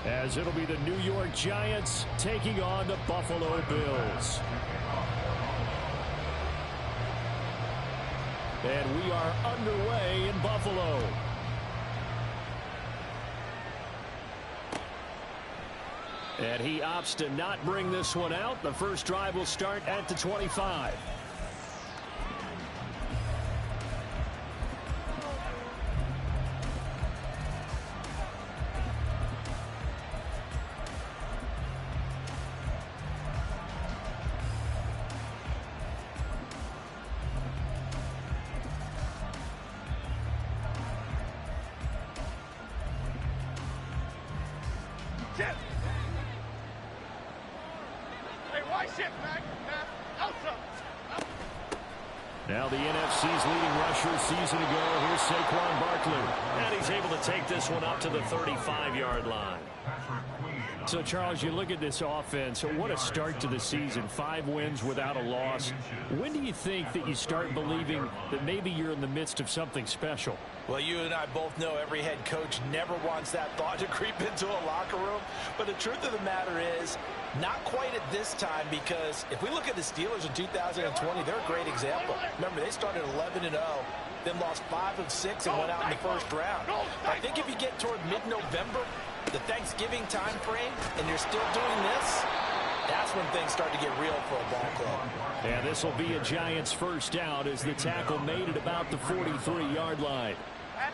as it'll be the New York Giants taking on the Buffalo Bills. And we are underway in Buffalo. And he opts to not bring this one out. The first drive will start at the 25. Now the NFC's leading rusher a season ago, here's Saquon Barkley. And he's able to take this one up to the 35-yard line. So, Charles, you look at this offense, what a start to the season. 5 wins without a loss. When do you think that you start believing that maybe you're in the midst of something special? Well, you and I both know every head coach never wants that thought to creep into a locker room. But the truth of the matter is, not quite at this time, because if we look at the Steelers in 2020, they're a great example. Remember, they started 11-0, then lost 5 of 6 and went out in the first round. I think if you get toward mid-November, the Thanksgiving time frame, and you're still doing this, that's when things start to get real for a ball club. And this will be a Giants first down as the tackle made at about the 43-yard line.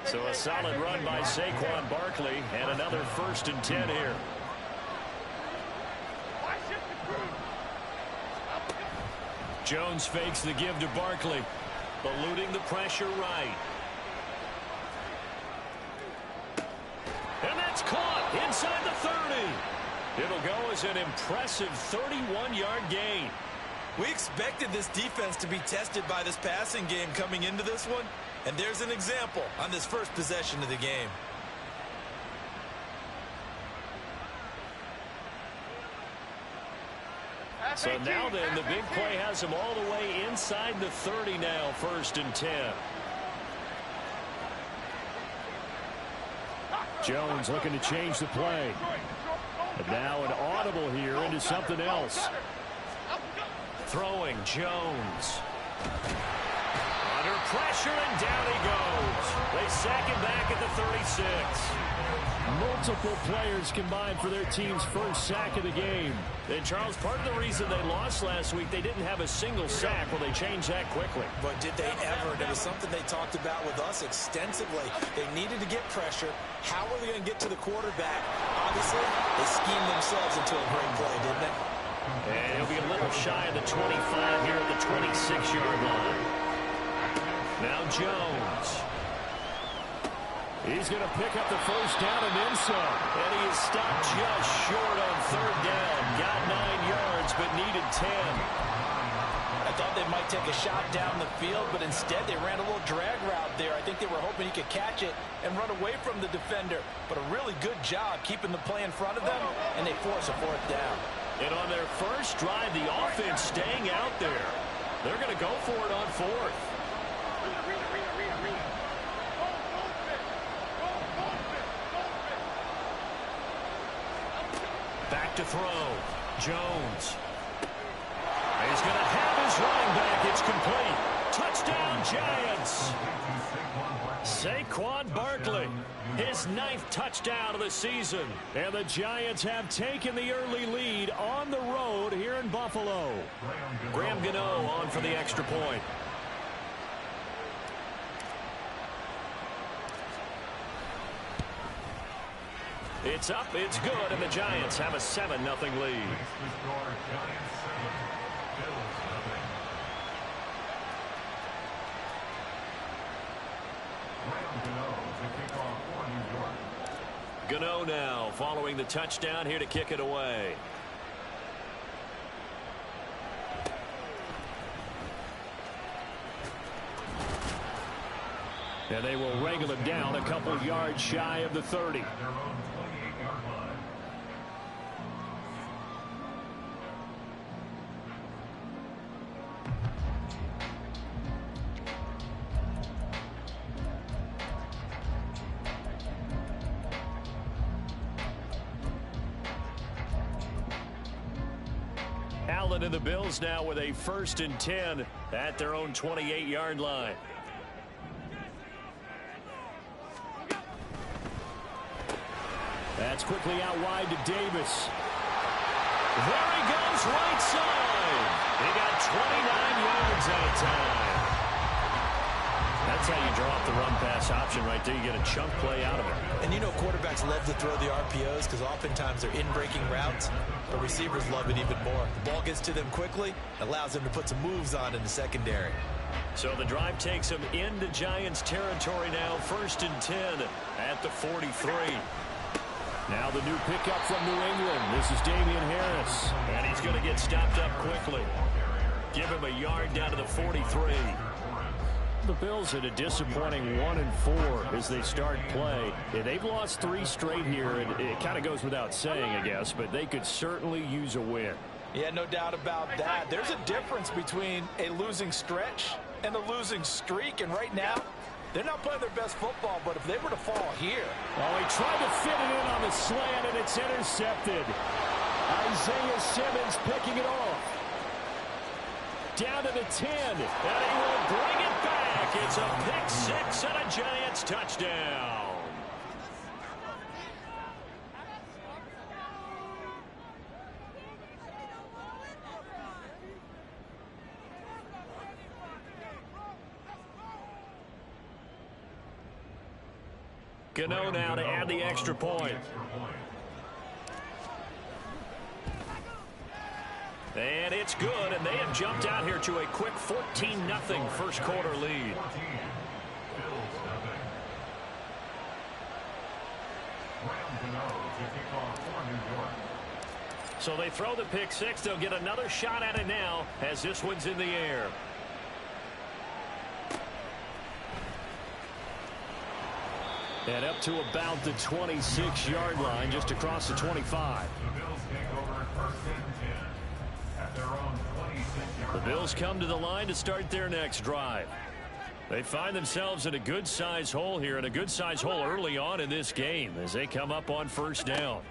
So a solid run by Saquon Barkley, and another 1st and 10 here. Jones fakes the give to Barkley, eluding the pressure right. And that's caught inside the 30. It'll go as an impressive 31-yard gain. We expected this defense to be tested by this passing game coming into this one, and there's an example on this first possession of the game. So now then, the big play has him all the way inside the 30 now, 1st and 10. Jones looking to change the play. And now an audible here into something else. Throwing Jones. Under pressure, and down he goes. They sack him back at the 36. Multiple players combined for their team's first sack of the game. And, Charles, part of the reason they lost last week, they didn't have a single sack. Well, they changed that quickly. But did they ever? It was something they talked about with us extensively. They needed to get pressure. How are they going to get to the quarterback? Obviously, they schemed themselves into a great play, didn't they? And he'll be a little shy of the 25 here at the 26-yard line. Now Jones. He's going to pick up the first down and then some. And he is stopped just short on 3rd down. Got 9 yards, but needed 10. I thought they might take a shot down the field, but instead they ran a little drag route there. I think they were hoping he could catch it and run away from the defender. But a really good job keeping the play in front of them, and they force a 4th down. And on their first drive, the offense staying out there. They're going to go for it on 4th. Back to throw. Jones. He's going to have his running back. It's complete. Touchdown, Giants. Saquon Barkley, his 9th touchdown of the season. And the Giants have taken the early lead on the road here in Buffalo. Graham Gano on for the extra point. It's up, it's good, and the Giants have a 7-0 lead. Gano now following the touchdown here to kick it away. And they will wrangle him down a couple yards shy of the 30. Allen and the Bills now with a 1st and 10 at their own 28-yard line. That's quickly out wide to Davis. There he goes, right side. He got 29 yards that time. That's how you draw up the run-pass option right there. You get a chunk play out of it. And you know quarterbacks love to throw the RPOs because oftentimes they're in-breaking routes, but receivers love it even more. The ball gets to them quickly, allows them to put some moves on in the secondary. So the drive takes them into Giants territory now, 1st and 10 at the 43. Now the new pickup from New England. This is Damian Harris. And he's going to get stopped up quickly. Give him a yard down to the 43. The Bills had a disappointing 1-4 as they start play. Yeah, they've lost 3 straight here, and it kind of goes without saying, I guess, but they could certainly use a win. Yeah, no doubt about that. There's a difference between a losing stretch and a losing streak, and right now, they're not playing their best football, but if they were to fall here. Oh, he tried to fit it in on the slant, and it's intercepted. Isaiah Simmons picking it off. Down to the 10, and he will bring it back. It's a pick 6 and a Giants touchdown. Gano now to add the extra point. And it's good, and they have jumped out here to a quick 14-0 first quarter lead. So they throw the pick 6. They'll get another shot at it now as this one's in the air. And up to about the 26-yard line, just across the 25. The Bills come to the line to start their next drive. They find themselves in a good-sized hole here, and a good-sized hole early on in this game as they come up on 1st down.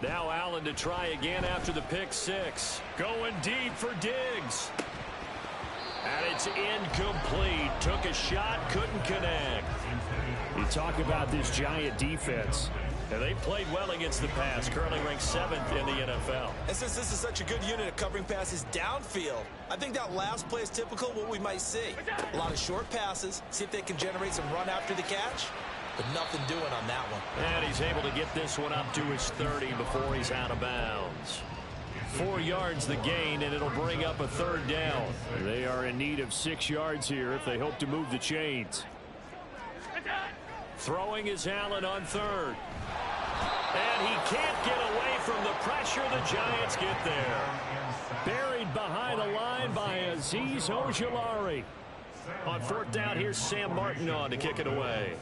Now Allen to try again after the pick 6. Going deep for Diggs. And it's incomplete. Took a shot, couldn't connect. You talk about this Giant defense. And they played well against the pass, currently ranked 7th in the NFL. And since this is such a good unit of covering passes downfield, I think that last play is typical of what we might see. A lot of short passes, see if they can generate some run after the catch, but nothing doing on that one. And he's able to get this one up to his 30 before he's out of bounds. 4 yards the gain, and it'll bring up a 3rd down. They are in need of 6 yards here if they hope to move the chains. Throwing is Allen on 3rd. And he can't get away from the pressure. The Giants get there. Buried behind the line by Azeez Ojulari. On 4th down, here's Sam Martin on to kick it away.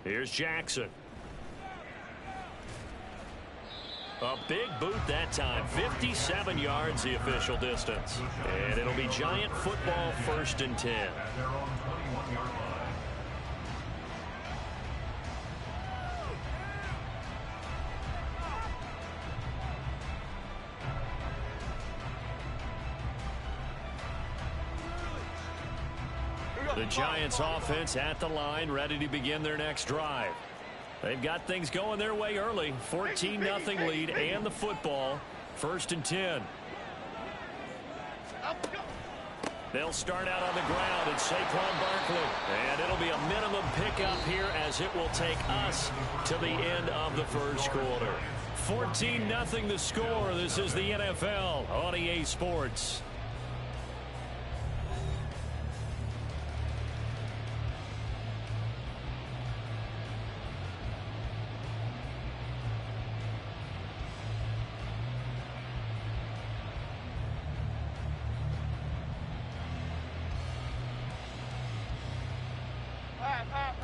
Here's Jackson. A big boot that time. 57 yards the official distance. And it'll be Giant football 1st and 10. The Giants offense at the line, ready to begin their next drive. They've got things going their way early. 14-0 lead and the football. 1st and 10. They'll start out on the ground at Saquon Barkley. And it'll be a minimum pickup here as it will take us to the end of the first quarter. 14-0 the score. This is the NFL on EA Sports.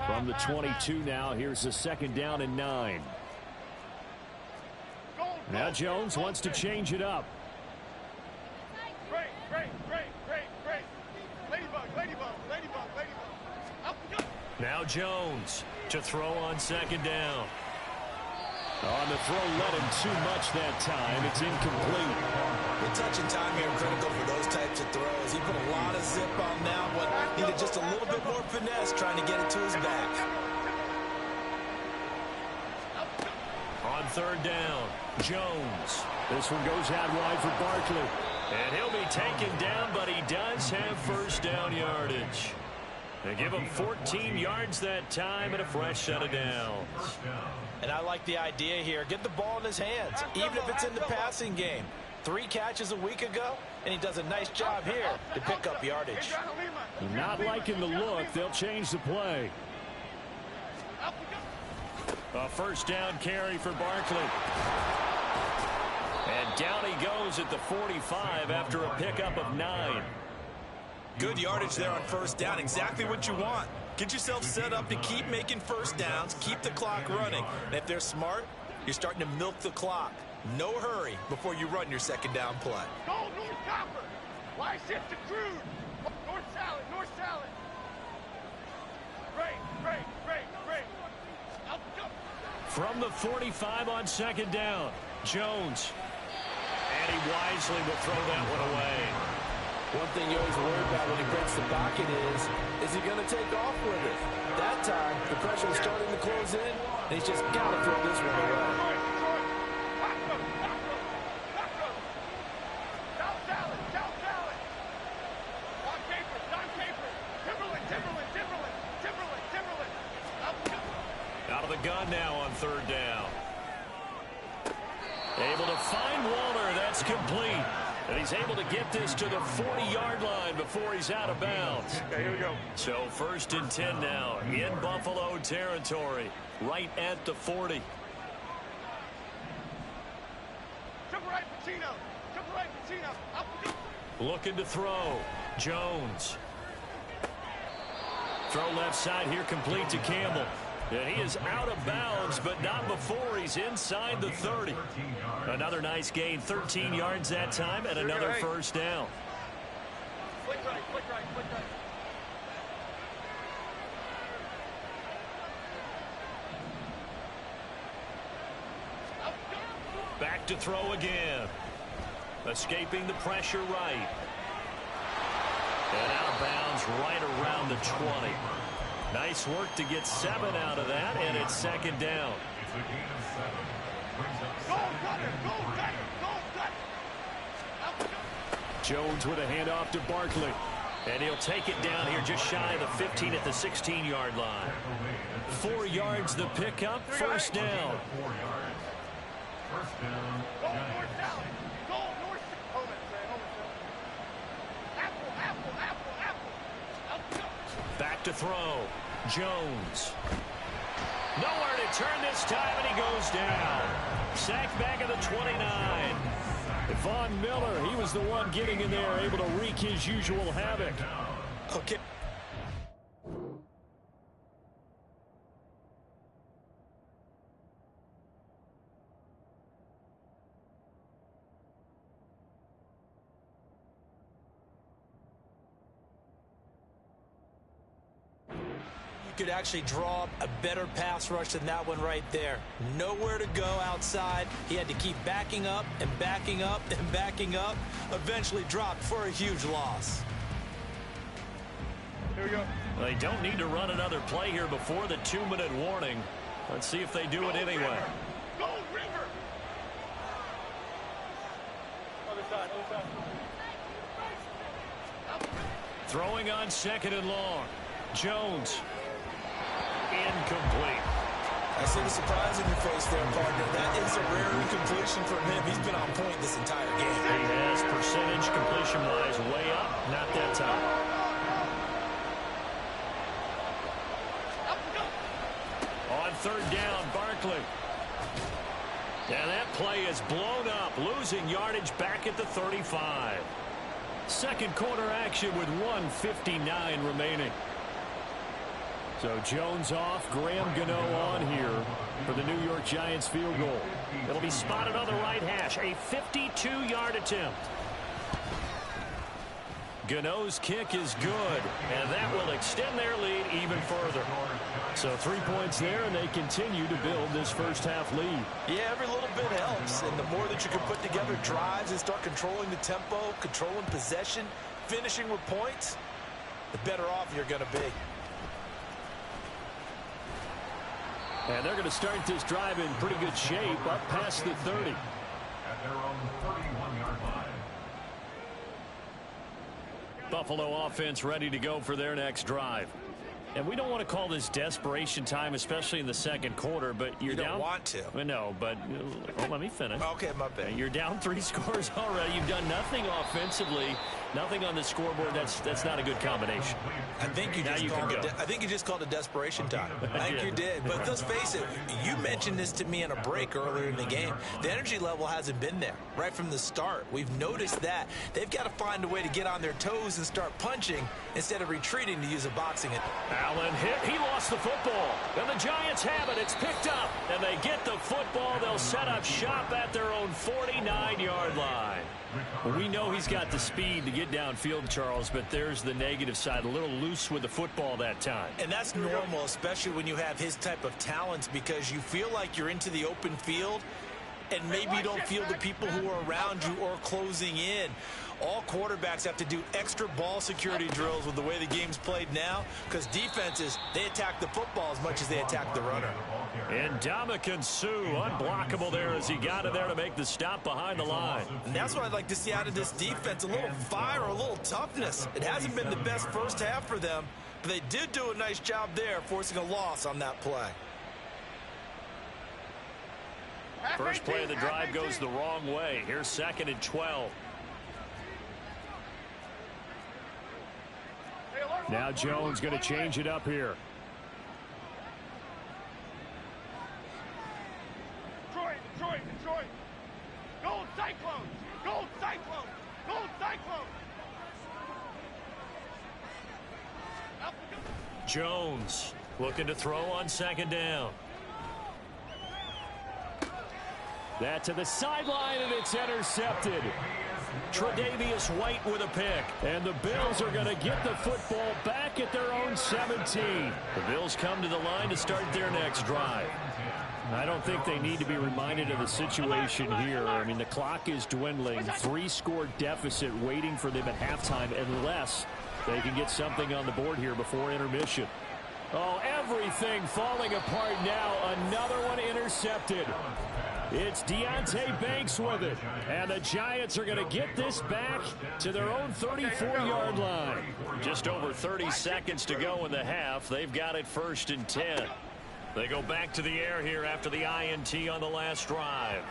From the 22 now, here's the 2nd down and 9. Now Jones wants to change it up. Now Jones to throw on second down. On the throw, let him too much that time. It's incomplete. The touch and time here critical for those types of throws. He put a lot of zip on that one. Needed just a little bit more finesse trying to get it to his back. On third down, Jones. This one goes out wide for Barkley. And he'll be taken down, but he does have first down yardage. They give him 14 yards that time and a fresh set of downs. And I like the idea here. Get the ball in his hands, even if it's in the passing game. 3 catches a week ago, and he does a nice job here to pick up yardage. Not liking the look. They'll change the play. A first down carry for Barkley. And down he goes at the 45 after a pickup of 9. Good yardage there on first down. Exactly what you want. Get yourself set up to keep making first downs, keep the clock running. And if they're smart, you're starting to milk the clock. No hurry before you run your second down play. Go North Copper. Why shift to crude? North salad, North salad. Great. Up, go. From the 45 on second down, Jones. And he wisely will throw that one away. One thing you always worry about when he breaks the pocket is he going to take off with it? That time, the pressure is starting to close in, and he's just got to throw this one away. Out of the gun now on third down. Able to find Waller. That's complete. And he's able to get this to the 40-yard line before he's out of bounds. Okay, here we go. So first and 10 now in Buffalo territory, right at the 40. Triple right, Pacino. Up. Looking to throw. Jones. Throw left side here, complete to Campbell. And he is out of bounds, but not before he's inside the 30. Another nice gain, 13 yards that time, and another first down. Flick right. Back to throw again. Escaping the pressure right. And out of bounds right around the 20. Nice work to get 7 out of that, and it's second down. Jones with a handoff to Barkley. And he'll take it down here just shy of the 15 at the 16-yard line. 4 yards the pickup, first down. Back to throw. Jones. Nowhere to turn this time, and he goes down. Sacked back at the 29. Von Miller, he was the one getting in there, able to wreak his usual havoc. Okay. Could actually draw a better pass rush than that one right there. Nowhere to go outside. He had to keep backing up and backing up and backing up. Eventually dropped for a huge loss. Here we go. Well, they don't need to run another play here before the 2-minute warning. Let's see if they do it anyway. Go River. Other side. Throwing on second and long. Jones. Incomplete. I see the surprise in your face there, partner. That is a rare incompletion from him. He's been on point this entire game. He has percentage completion-wise way up. Not that time. On third down, Barkley. And that play is blown up, losing yardage back at the 35. Second quarter action with 1:59 remaining. So Jones off, Graham Gano on here for the New York Giants field goal. It'll be spotted on the right hash, a 52-yard attempt. Gano's kick is good, and that will extend their lead even further. So 3 points there, and they continue to build this first half lead. Yeah, every little bit helps, and the more that you can put together drives and start controlling the tempo, controlling possession, finishing with points, the better off you're going to be. And they're going to start this drive in pretty good shape, up past the 30. At their own 31-yard line. Buffalo offense ready to go for their next drive. And we don't want to call this desperation time, especially in the second quarter, but you're You don't down. want to. No, but let me finish. Okay, my bad. You're down 3 scores already. You've done nothing offensively, nothing on the scoreboard. That's not a good combination. I think you just called it desperation time. I think you did. But let's face it, you mentioned this to me in a break earlier in the game. The energy level hasn't been there right from the start. We've noticed that. They've got to find a way to get on their toes and start punching instead of retreating, to use a boxing it. Allen hit. He lost the football. And the Giants have it. It's picked up. And they get the football. They'll set up shop at their own 49-yard line. Well, we know he's got the speed to get downfield, Charles, but there's the negative side. A little loose with the football that time. And that's normal, especially when you have his type of talents, because you feel like you're into the open field and maybe you don't feel the people who are around you or closing in. All quarterbacks have to do extra ball security drills with the way the game's played now, because defenses, they attack the football as much as they attack the runner. And Ndamukong Suh, unblockable there as he got in there to make the stop behind the line. And that's what I'd like to see out of this defense, a little fire, a little toughness. It hasn't been the best first half for them, but they did do a nice job there, forcing a loss on that play. First play of the drive goes the wrong way. Here's 2nd and 12. Now Jones going to change it up here. Detroit. Gold Cyclones. Gold Cyclones. Gold Cyclones. Jones looking to throw on 2nd down. That to the sideline, and it's intercepted. Tre'Davious White with a pick. And the Bills are going to get the football back at their own 17. The Bills come to the line to start their next drive. I don't think they need to be reminded of the situation here. I mean, the clock is dwindling. 3-score deficit waiting for them at halftime unless they can get something on the board here before intermission. Oh, everything falling apart now. Another one intercepted. It's Deonte Banks with it. And the Giants are going to get this back to their own 34-yard line. Just over 30 seconds to go in the half. They've got it 1st and 10. They go back to the air here after the INT on the last drive.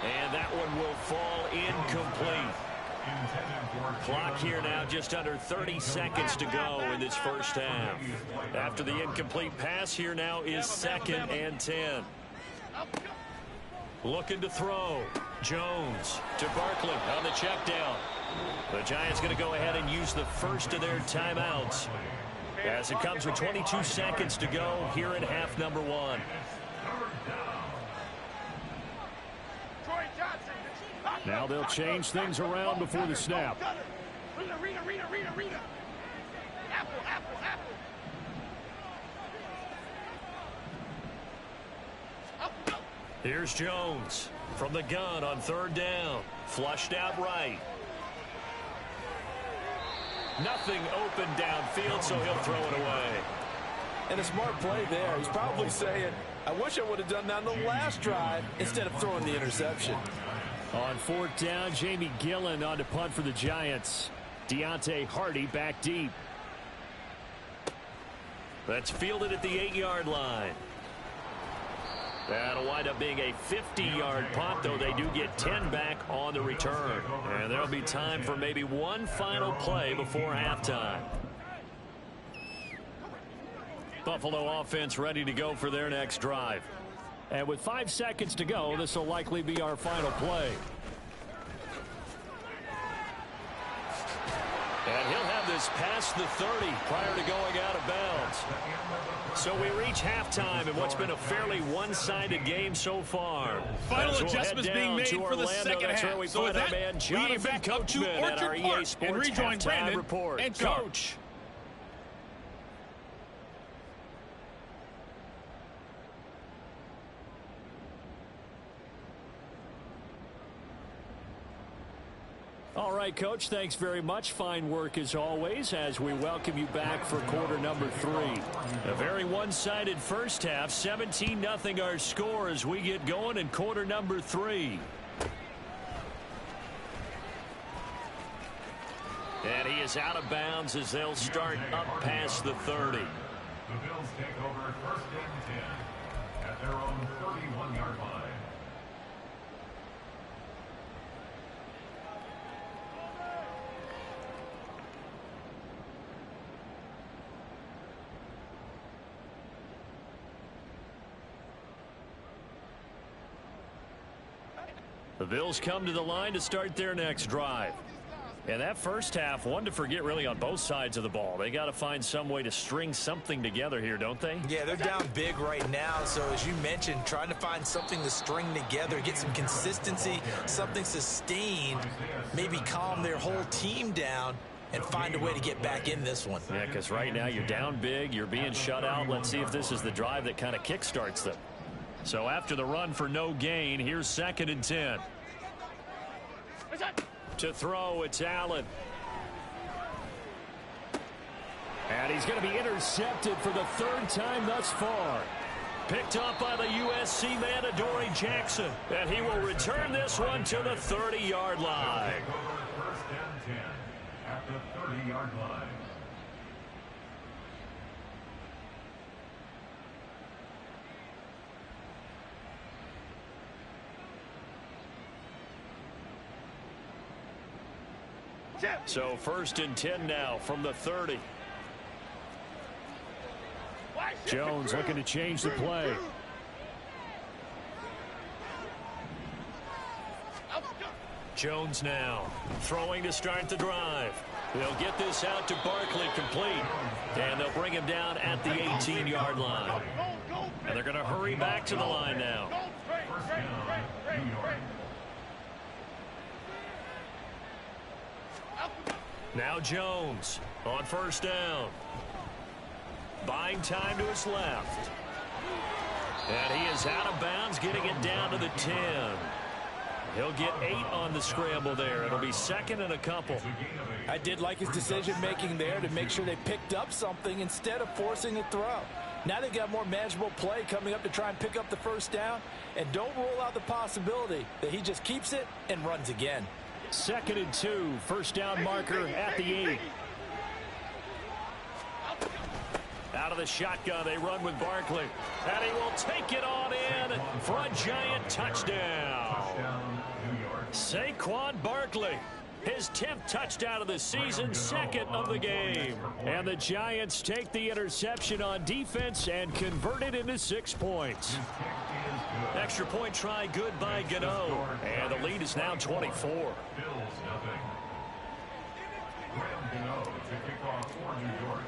And that one will fall incomplete. Clock here now just under 30 seconds to go in this first half. After the incomplete pass, here now is 2nd and 10. Looking to throw. Jones to Barkley on the check down. The Giants going to go ahead and use the first of their timeouts as it comes with 22 seconds to go here in half number 1. Now they'll change things around before the snap. Here's Jones from the gun on 3rd down. Flushed out right. Nothing open downfield, so he'll throw it away. And a smart play there. He's probably saying, I wish I would have done that on the last drive instead of throwing the interception. On 4th down, Jamie Gillen on to punt for the Giants. Deonte Hardy back deep. That's fielded at the 8-yard line. That'll wind up being a 50-yard punt, though they do get 10 back on the return. And there'll be time for maybe one final play before halftime. Buffalo offense ready to go for their next drive. And with 5 seconds to go, this will likely be our final play. And he'll have this was past the 30 prior to going out of bounds. So we reach halftime in what's been a fairly one-sided game so far. Final adjustments being made for the second half. So with that, we get back up to Orchard Park and rejoin Brandon report. and Coach. All right, Coach, thanks very much. Fine work as always as we welcome you back for quarter number 3. A very one-sided first half, 17-0 our score as we get going in quarter number 3. And he is out of bounds as they'll start up past the 30. The Bills take over first and 10 at their own 31-yard line. The Bills come to the line to start their next drive. And that first half, one to forget really on both sides of the ball. They got to find some way to string something together here, don't they? Yeah, they're down big right now. So as you mentioned, trying to find something to string together, get some consistency, something sustained, maybe calm their whole team down and find a way to get back in this one. Yeah, because right now you're down big, you're being shut out. Let's see if this is the drive that kind of kickstarts them. So after the run for no gain, here's 2nd and 10. To throw, it's Allen. And he's going to be intercepted for the 3rd time thus far. Picked up by the USC man, Adoree Jackson. And he will return this one to the 30-yard line. First and 10 at the 30-yard line. So 1st and 10 now from the 30. Jones looking to change the play. Jones now throwing to start the drive. They'll get this out to Barkley complete. And they'll bring him down at the 18-yard line. And they're going to hurry back to the line now. Now Jones on 1st down. Buying time to his left. And he is out of bounds, getting it down to the 10. He'll get 8 on the scramble there. It'll be 2nd and a couple. I did like his decision-making there to make sure they picked up something instead of forcing a throw. Now they've got more manageable play coming up to try and pick up the 1st down. And don't rule out the possibility that he just keeps it and runs again. 2nd and 2, 1st down marker at the 8. Out of the shotgun, they run with Barkley. And he will take it on in for a giant touchdown. Saquon Barkley, his 10th touchdown of the season, 2nd of the game. And the Giants take the interception on defense and convert it into 6 points. Extra point try good by Gano. And the lead is now 24. Bills nothing. Graham Gano to kick off for New York.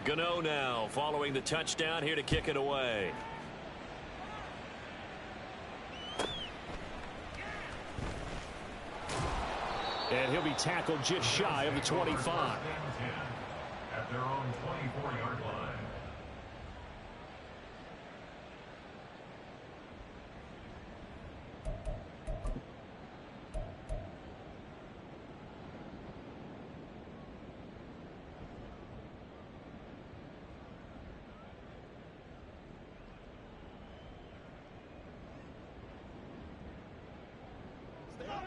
Gano now following the touchdown here to kick it away. And he'll be tackled just shy of the 25. At their own 24-yard line.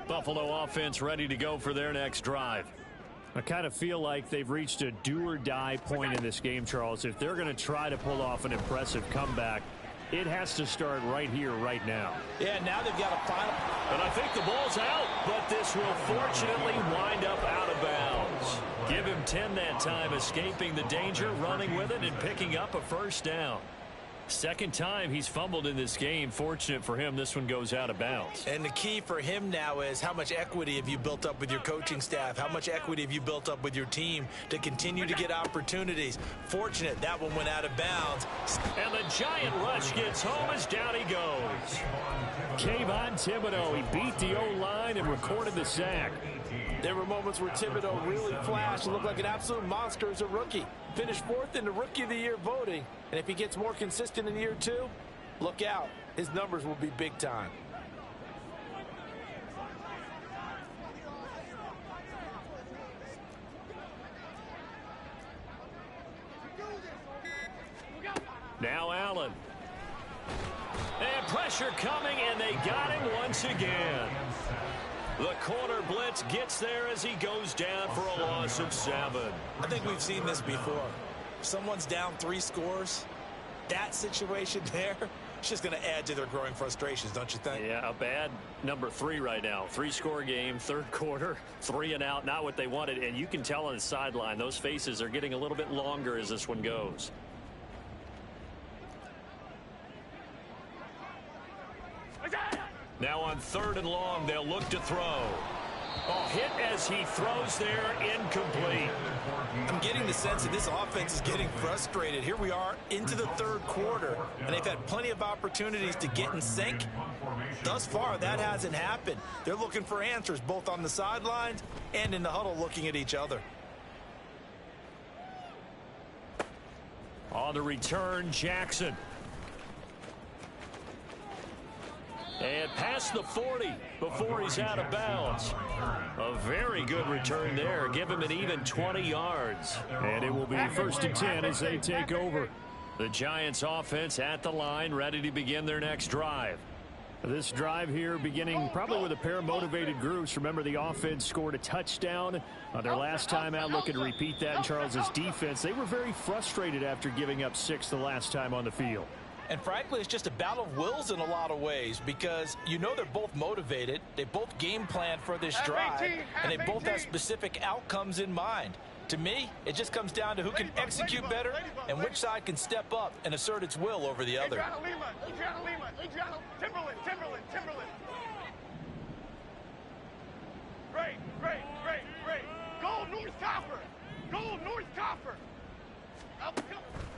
Buffalo offense ready to go for their next drive. I kind of feel like they've reached a do-or-die point in this game, Charles. If they're going to try to pull off an impressive comeback, it has to start right here, right now. Yeah, now they've got a final. And I think the ball's out, but this will fortunately wind up out of bounds. Give him 10 that time, escaping the danger, running with it, and picking up a 1st down. Second time he's fumbled in this game. Fortunate for him, this one goes out of bounds. And the key for him now is how much equity have you built up with your coaching staff? How much equity have you built up with your team to continue to get opportunities? Fortunate that one went out of bounds. And the giant rush gets home as down he goes. Kayvon Thibodeaux, he beat the O-line and recorded the sack. There were moments where Thibodeaux really flashed and looked like an absolute monster as a rookie. Finished 4th in the Rookie of the Year voting. And if he gets more consistent in year 2, look out. His numbers will be big time. Now Allen. And pressure coming, and they got him once again. The corner blitz gets there as he goes down for a loss of 7. I think we've seen this before. If someone's down 3 scores, that situation there, it's just going to add to their growing frustrations, don't you think? Yeah, a bad number 3 right now. 3-score game, third quarter, 3 and out, not what they wanted. And you can tell on the sideline, those faces are getting a little bit longer as this one goes. Now on 3rd and long, they'll look to throw. Oh, hit as he throws there, incomplete. I'm getting the sense that this offense is getting frustrated. Here we are into the 3rd quarter, and they've had plenty of opportunities to get in sync. Thus far, that hasn't happened. They're looking for answers both on the sidelines and in the huddle looking at each other. On the return, Jackson. And past the 40 before he's out of bounds. A very good return there. Give him an even 20 yards. And it will be 1st and 10 as they take over. The Giants offense at the line, ready to begin their next drive. This drive here beginning probably with a pair of motivated groups. Remember, the offense scored a touchdown their last time out. Looking to repeat that in Charles's defense. They were very frustrated after giving up 6 the last time on the field. And frankly, it's just a battle of wills in a lot of ways because you know they're both motivated. They both game plan for this drive, and they both have specific outcomes in mind. To me, it just comes down to who can execute better and which side can step up and assert its will over the other. Timberland. Great. Go North Copper.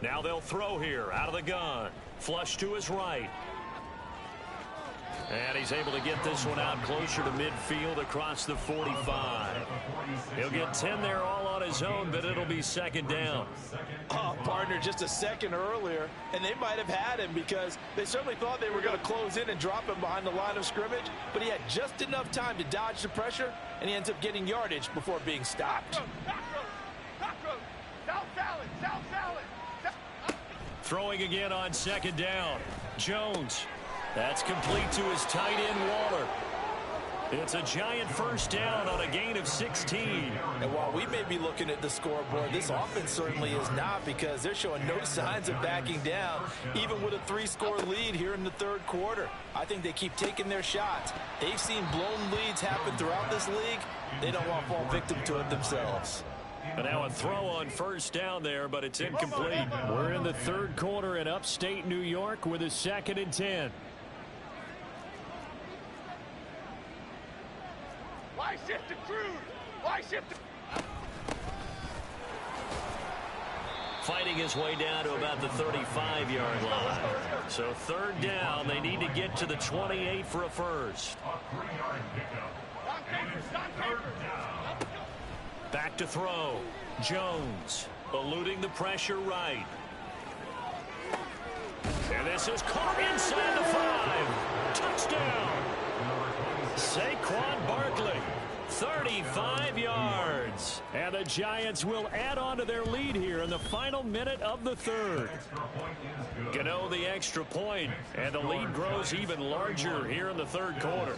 Now they'll throw here out of the gun. Flush to his right. And he's able to get this one out closer to midfield across the 45. He'll get 10 there all on his own, but it'll be 2nd down. Oh, partner, just a second earlier, and they might have had him because they certainly thought they were going to close in and drop him behind the line of scrimmage, but he had just enough time to dodge the pressure, and he ends up getting yardage before being stopped. Back road. South salad. Throwing again on 2nd down. Jones. That's complete to his tight end, Waller. It's a giant 1st down on a gain of 16. And while we may be looking at the scoreboard, this offense certainly is not because they're showing no signs of backing down, even with a 3-score lead here in the 3rd quarter. I think they keep taking their shots. They've seen blown leads happen throughout this league. They don't want to fall victim to it themselves. And now a throw on 1st down there, but it's incomplete. We're in the 3rd quarter in upstate New York with a 2nd and 10. Why shift to Crude? Fighting his way down to about the 35-yard line. So 3rd down, they need to get to the 28 for a first. Back to throw. Jones eluding the pressure right. And this is caught inside the 5. Touchdown. Saquon Barkley, 35 yards. And the Giants will add on to their lead here in the final minute of the 3rd. Gano the extra point, and the lead grows even larger here in the 3rd quarter.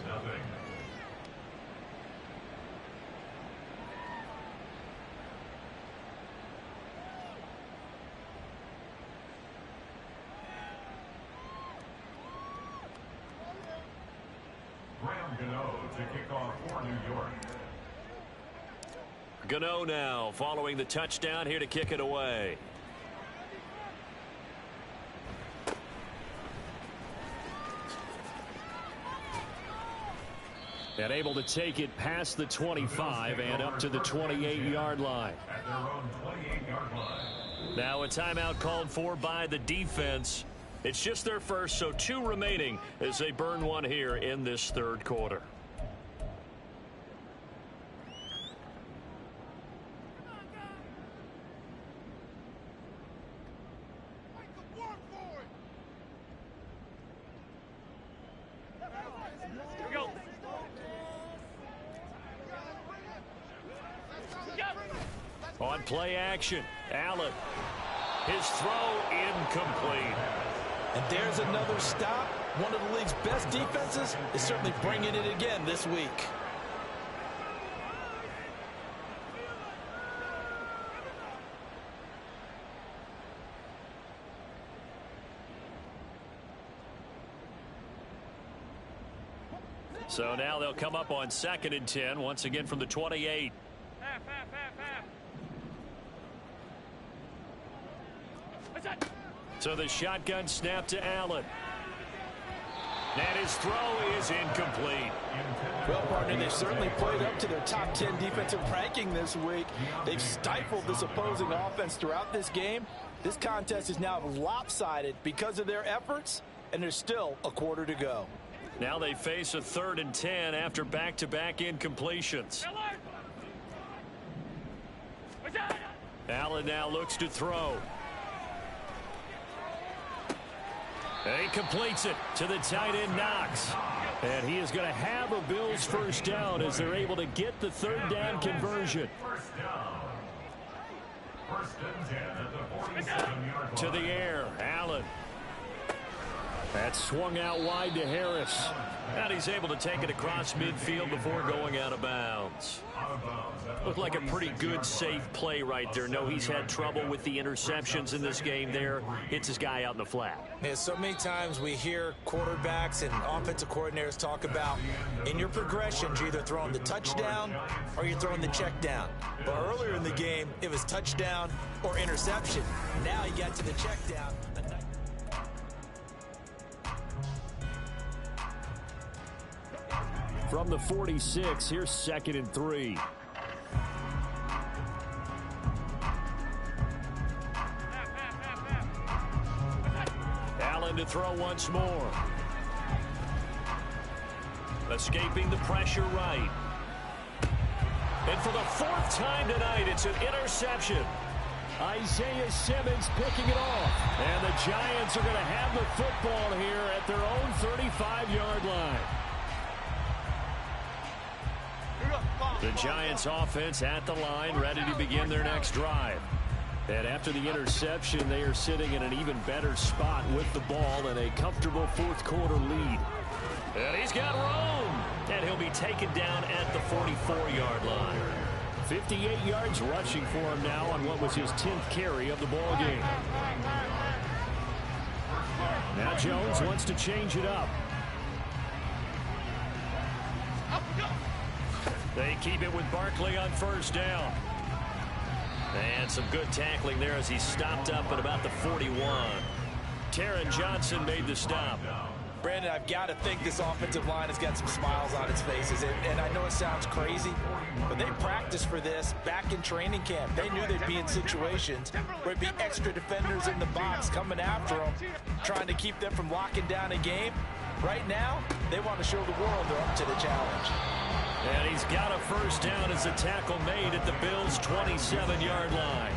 To kick off for New York. Gano now following the touchdown here to kick it away. And able to take it past the 25 and up to the 28-yard line. At their own 28-yard line. Now a timeout called for by the defense. It's just their first, so 2 remaining as they burn one here in this third quarter. On play action, Allen. His throw incomplete. And there's another stop. One of the league's best defenses is certainly bringing it again this week. So now they'll come up on 2nd and 10, once again from the 28. So the shotgun snap to Allen. And his throw is incomplete. Well, partner, they've certainly played up to their top 10 defensive ranking this week. They've stifled this opposing offense throughout this game. This contest is now lopsided because of their efforts, and there's still a quarter to go. Now they face a 3rd and 10 after back-to-back incompletions. Allen now looks to throw. And he completes it to the tight end, Knox. And he is going to have a Bills first down as they're able to get the 3rd down conversion. First down. 1st and 10 at the 47-yard line. To the air, Allen. That swung out wide to Harris. And he's able to take it across midfield before going out of bounds. Looked like a pretty good, safe play right there. No, he's had trouble with the interceptions in this game there. Hits his guy out in the flat. Yeah, so many times we hear quarterbacks and offensive coordinators talk about in your progressions, you're either throwing the touchdown or you're throwing the check down. But earlier in the game, it was touchdown or interception. Now you got to the check down. From the 46, here's 2nd and 3. Allen to throw once more. Escaping the pressure right. And for the 4th time tonight, it's an interception. Isaiah Simmons picking it off. And the Giants are going to have the football here at their own 35-yard line. The Giants offense at the line, ready to begin their next drive. And after the interception, they are sitting in an even better spot with the ball and a comfortable 4th quarter lead. And he's got room. And he'll be taken down at the 44-yard line. 58 yards rushing for him now on what was his 10th carry of the ball game. Now Jones wants to change it up. They keep it with Barkley on 1st down. And some good tackling there as he stopped up at about the 41. Taron Johnson made the stop. Brandon, I've got to think this offensive line has got some smiles on its faces. And I know it sounds crazy, but they practiced for this back in training camp. They knew they'd be in situations where it'd be extra defenders in the box coming after them, trying to keep them from locking down a game. Right now, they want to show the world they're up to the challenge. And he's got a first down as a tackle made at the Bills' 27-yard line.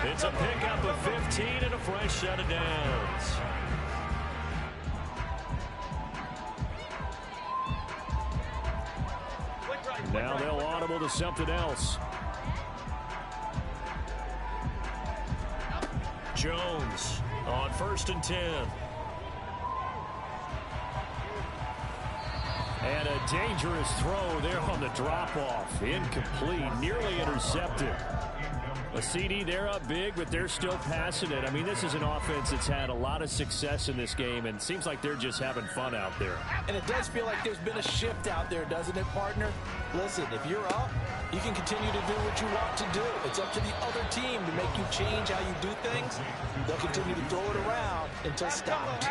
It's a pickup of 15 and a fresh set of downs. Now they'll audible to something else. Jones on 1st and 10. And a dangerous throw there on the drop-off. Incomplete, nearly intercepted. A CD, they're up big, but they're still passing it. I mean, this is an offense that's had a lot of success in this game, and it seems like they're just having fun out there. And it does feel like there's been a shift out there, doesn't it, partner? Listen, if you're up, you can continue to do what you want to do. It's up to the other team to make you change how you do things. They'll continue to throw it around until stopped.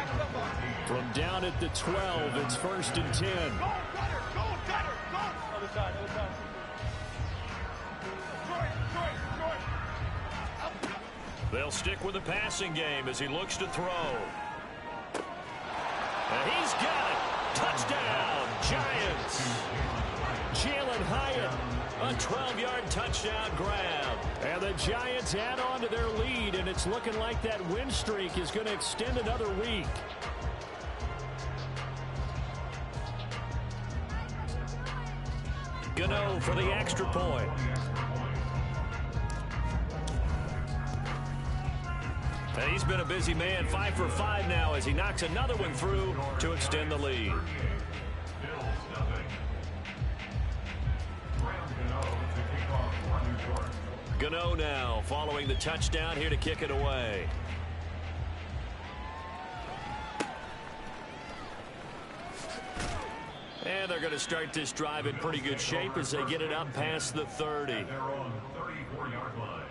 From down at the 12, it's 1st and 10. They'll stick with the passing game as he looks to throw. And he's got it. Touchdown, Giants. Jalen Hyatt, a 12-yard touchdown grab. And the Giants add on to their lead, and it's looking like that win streak is going to extend another week. Gano for the extra point. And he's been a busy man, 5 for 5 now as he knocks another one through to extend the lead. Gano now following the touchdown here to kick it away. And they're going to start this drive in pretty good shape as they get it up past the 30. They're on the 34-yard line.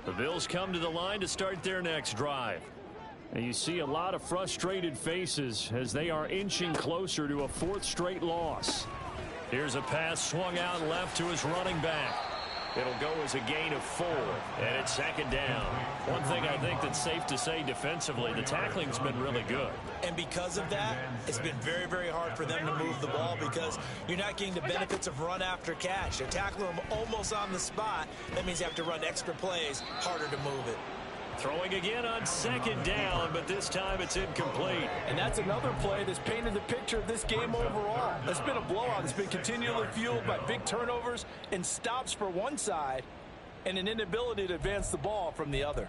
The Bills come to the line to start their next drive. And you see a lot of frustrated faces as they are inching closer to a 4th straight loss. Here's a pass swung out left to his running back. It'll go as a gain of 4, and it's 2nd down. One thing I think that's safe to say defensively, the tackling's been really good. And because of that, it's been very, very hard for them to move the ball because you're not getting the benefits of run after catch. They're tackling them almost on the spot. That means you have to run extra plays, harder to move it. Throwing again on 2nd down, but this time it's incomplete. And that's another play that's painted the picture of this game overall. It's been a blowout. It's been continually fueled by big turnovers and stops for one side and an inability to advance the ball from the other.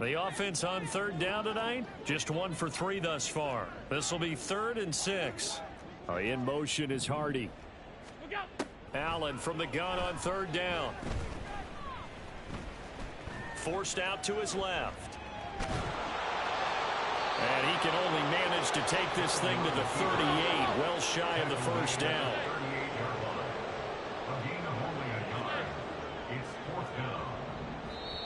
The offense on 3rd down tonight, just 1 for 3 thus far. This will be 3rd and 6. In motion is Hardy. Allen from the gun on 3rd down. Forced out to his left. And he can only manage to take this thing to the 38, well shy of the 1st down.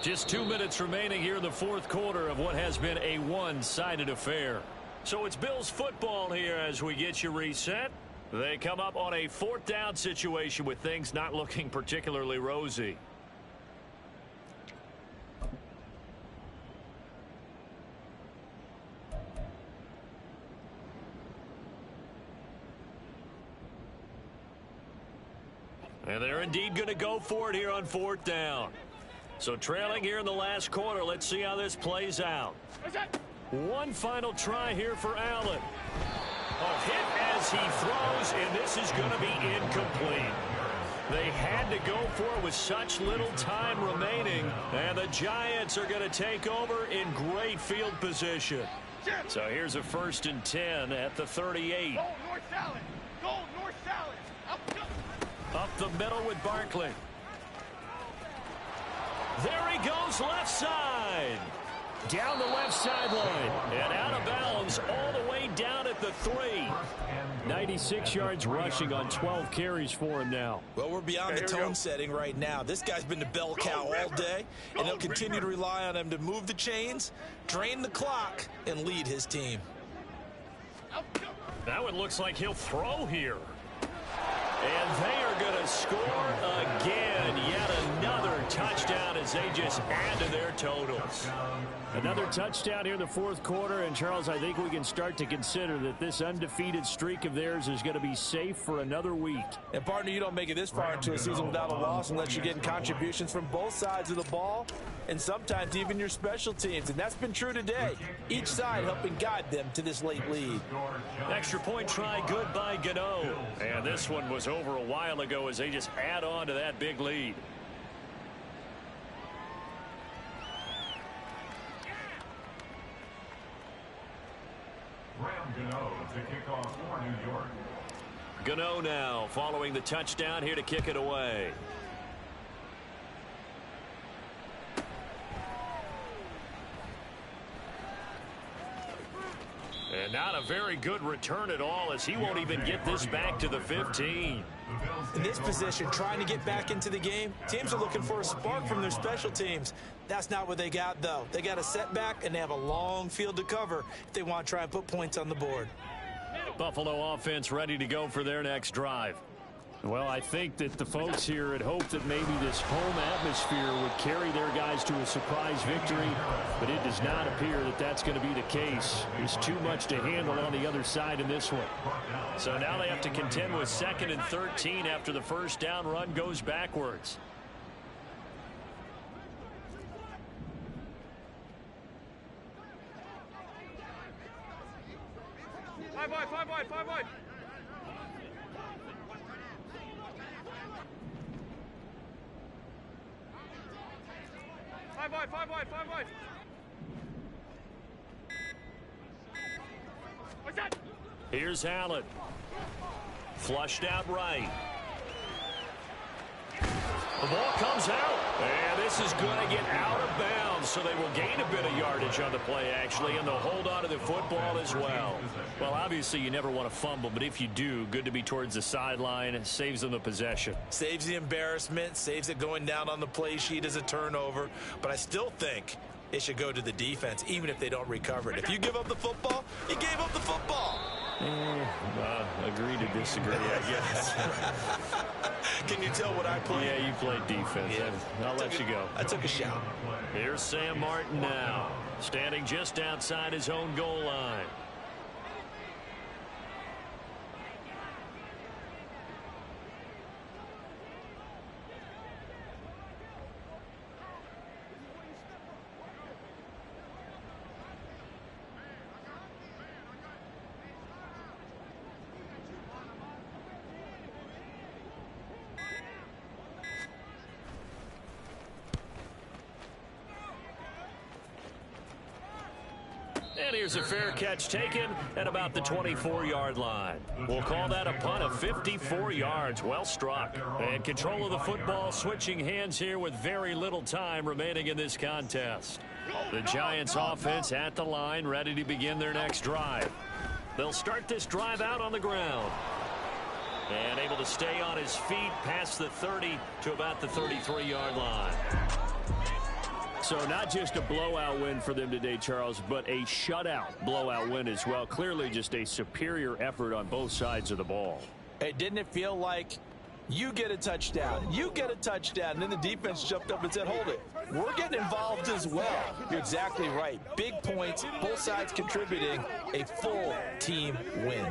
Just 2 minutes remaining here in the 4th quarter of what has been a one-sided affair. So it's Bills football here as we get you reset. They come up on a 4th down situation with things not looking particularly rosy. And they're indeed going to go for it here on 4th down. So trailing here in the last quarter, let's see how this plays out. One final try here for Allen. Hit as he throws, and this is going to be incomplete. They had to go for it with such little time remaining, and the Giants are going to take over in great field position. So here's a 1st and 10 at the 38. Go North Salad. Go North Salad. Up the middle with Barkley. There he goes left side. Down the left sideline and out of bounds all the way down at the 3. 96 yards rushing on 12 carries for him now. Well, we're beyond the tone setting right now. This guy's been the bell cow all day, and he'll continue to rely on him to move the chains, drain the clock, and lead his team. That one looks like he'll throw here. And they are going to score again. Yet another touchdown as they just add to their totals. Another touchdown here in the 4th quarter. And, Charles, I think we can start to consider that this undefeated streak of theirs is going to be safe for another week. And, partner, you don't make it this far into a season without a loss unless you're getting contributions from both sides of the ball and sometimes even your special teams. And that's been true today. Each side helping guide them to this late lead. Extra point try good by Gano. And this one was over a while ago as they just add on to that big lead. Graham Gano to kick off for New York. Gano now following the touchdown here to kick it away. And not a very good return at all, as he won't even get this back to the 15. In this position, trying to get back into the game, teams are looking for a spark from their special teams. That's not what they got, though. They got a setback, and they have a long field to cover if they want to try and put points on the board. Buffalo offense ready to go for their next drive. Well, I think that the folks here had hoped that maybe this home atmosphere would carry their guys to a surprise victory, but it does not appear that that's going to be the case. There's too much to handle on the other side in this one. So now they have to contend with 2nd and 13 after the first down run goes backwards. Five wide. 5 wide. What's that? Here's Allen. Flushed out right. The ball comes out, and this is going to get out of bounds, so they will gain a bit of yardage on the play, actually, and they'll hold on to the football as well. Well, obviously, you never want to fumble, but if you do, good to be towards the sideline. It saves them the possession. Saves the embarrassment, saves it going down on the play sheet as a turnover, but I still think it should go to the defense, even if they don't recover it. If you give up the football, you gave up the football. Agree to disagree, I guess. Can you tell what I played? Yeah, you played defense. Yeah. I'll let you go. I took a shot. Here's Sam Martin now, standing just outside his own goal line. And here's a fair catch taken at about the 24-yard line. We'll call that a punt of 54 yards. Well struck. And control of the football switching hands here with very little time remaining in this contest. The Giants offense at the line, ready to begin their next drive. They'll start this drive out on the ground. And able to stay on his feet past the 30 to about the 33-yard line. So not just a blowout win for them today, Charles, but a shutout blowout win as well. Clearly just a superior effort on both sides of the ball. Hey, didn't it feel like you get a touchdown, and then the defense jumped up and said, hold it. We're getting involved as well. You're exactly right. Big points, both sides contributing, a full team win.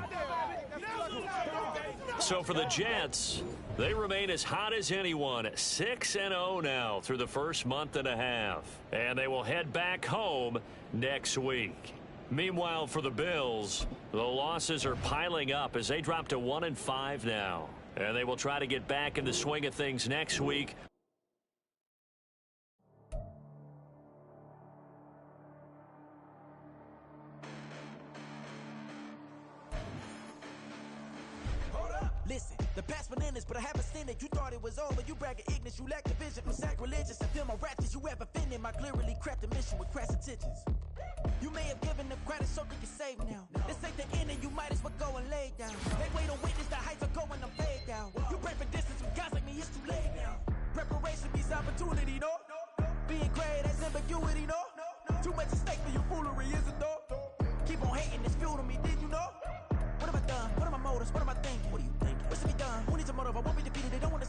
So for the Jets, they remain as hot as anyone, 6-0 now through the first month and a half. And they will head back home next week. Meanwhile, for the Bills, the losses are piling up as they drop to 1-5 now. And they will try to get back in the swing of things next week. Listen, the past bananas, but I haven't seen it. You thought it was over. You bragging ignorance. You lack the vision from sacrilegious. I feel my ratchets. You ever offended my clearly crafted mission with crass intentions. You may have given them credit so they can save now. This ain't the end and you might as well go and lay down. They wait on witness, the heights are going, I'm fade down. You pray for distance from guys like me, it's too late now. Preparation beats opportunity, no? Being great has ambiguity, no? Too much at stake for your foolery, is it though? Keep on hating, it's fuel to me, did you know? What have I done? What are my motives? What am I thinking? What do you think? What's to be done? Who needs a motive? I won't be defeated, they don't want to